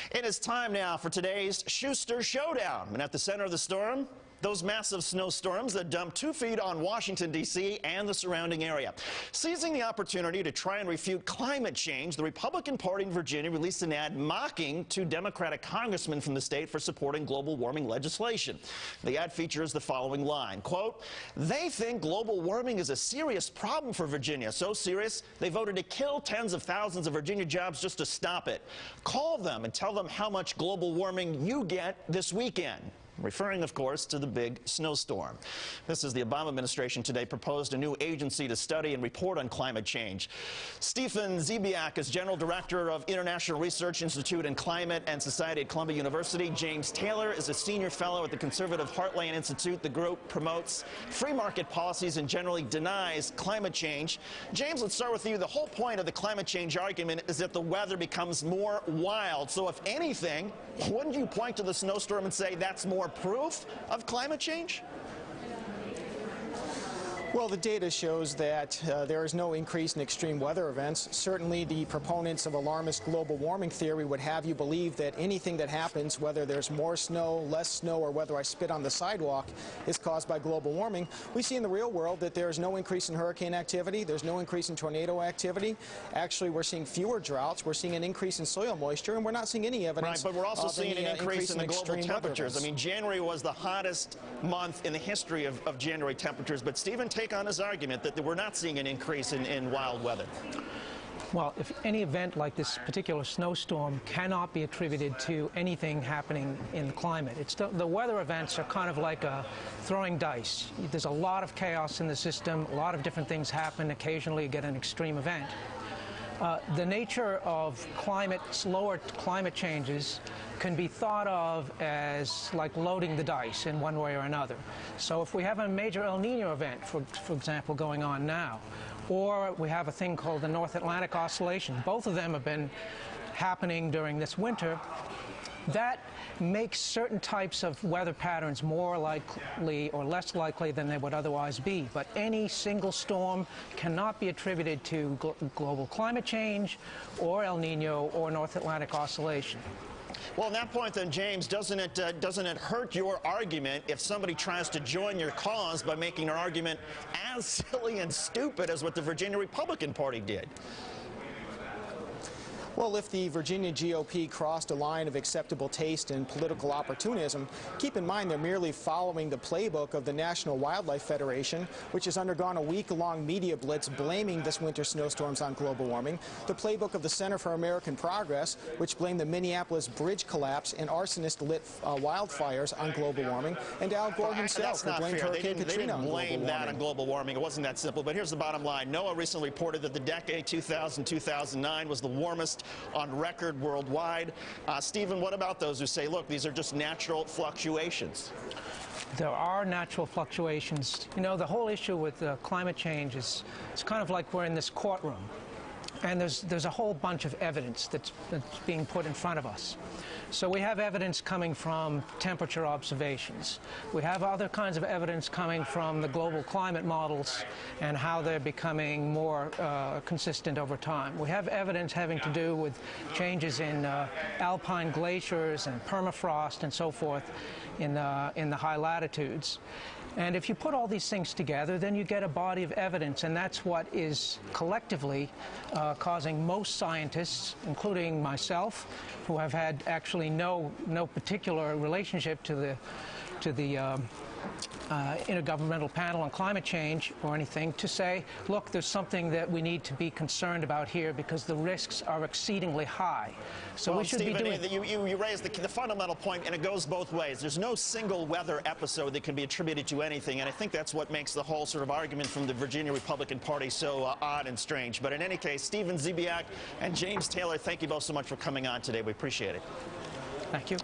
It is time now for today's Shuster Showdown. And at the center of the storm, those massive snowstorms that dumped 2 feet on Washington, D.C. and the surrounding area. Seizing the opportunity to try and refute climate change, the Republican Party in Virginia released an ad mocking 2 Democratic congressmen from the state for supporting global warming legislation. The ad features the following line, quote, "They think global warming is a serious problem for Virginia, so serious they voted to kill tens of thousands of Virginia jobs just to stop it. Call them and tell them how much global warming you get this weekend." Referring, of course, to the big snowstorm. This is the Obama administration today proposed a new agency to study and report on climate change. Stephen Zibiak is General Director of International Research Institute in Climate and Society at Columbia University. James Taylor is a Senior Fellow at the conservative Heartland Institute. The group promotes free market policies and generally denies climate change. James, let's start with you. The whole point of the climate change argument is that the weather becomes more wild. So if anything, wouldn't you point to the snowstorm and say that's more proof of climate change? Well, the data shows that there is no increase in extreme weather events. Certainly, the proponents of alarmist global warming theory would have you believe that anything that happens, whether there's more snow, less snow, or whether I spit on the sidewalk, is caused by global warming. We see in the real world that there's no increase in hurricane activity. There's no increase in tornado activity. Actually, we're seeing fewer droughts. We're seeing an increase in soil moisture, and we're not seeing any evidence. Right, but we're also seeing an increase in the global temperatures. I mean, January was the hottest month in the history of January temperatures. But Stephen, take on his argument that we're not seeing an increase in wild weather. Well, if any event like this particular snowstorm cannot be attributed to anything happening in the climate. The weather events are kind of like throwing dice. There's a lot of chaos in the system, a lot of different things happen. Occasionally you get an extreme event. The nature of slower climate changes can be thought of as like loading the dice in one way or another. So if we have a major El Nino event, for example, going on now, or we have a thing called the North Atlantic Oscillation, both of them have been happening during this winter, that makes certain types of weather patterns more likely or less likely than they would otherwise be. But any single storm cannot be attributed to global climate change or El Nino or North Atlantic Oscillation. Well, on that point, then, James, doesn't it hurt your argument if somebody tries to join your cause by making an argument as silly and stupid as what the Virginia Republican Party did? Well, if the Virginia GOP crossed a line of acceptable taste and political opportunism, keep in mind they're merely following the playbook of the National Wildlife Federation, which has undergone a week-long media blitz blaming this winter's snowstorms on global warming, the playbook of the Center for American Progress, which blamed the Minneapolis bridge collapse and arsonist-lit wildfires on global warming, and Al Gore himself, who blamed Hurricane Katrina on global warming. They didn't blame that on global warming. It wasn't that simple. But here's the bottom line. NOAA recently reported that the decade 2000-2009 was the warmest on record worldwide. Stephen, what about those who say, look, these are just natural fluctuations? There are natural fluctuations. You know, the whole issue with climate change is it's kind of like we're in this courtroom, and there's a whole bunch of evidence that's being put in front of us. So we have evidence coming from temperature observations. We have other kinds of evidence coming from the global climate models and how they're becoming more consistent over time. We have evidence having to do with changes in alpine glaciers and permafrost and so forth in the high latitudes. And if you put all these things together, then you get a body of evidence, and that's what is collectively causing most scientists, including myself, who have had actually no particular relationship to the Intergovernmental Panel on Climate Change or anything, to say, look, there's something that we need to be concerned about here because the risks are exceedingly high. So we should Stephen, be doing... You raised the fundamental point, and it goes both ways. There's no single weather episode that can be attributed to anything, and I think that's what makes the whole sort of argument from the Virginia Republican Party so odd and strange. But in any case, Stephen Zibiak and James Taylor, thank you both so much for coming on today. We appreciate it. Thank you.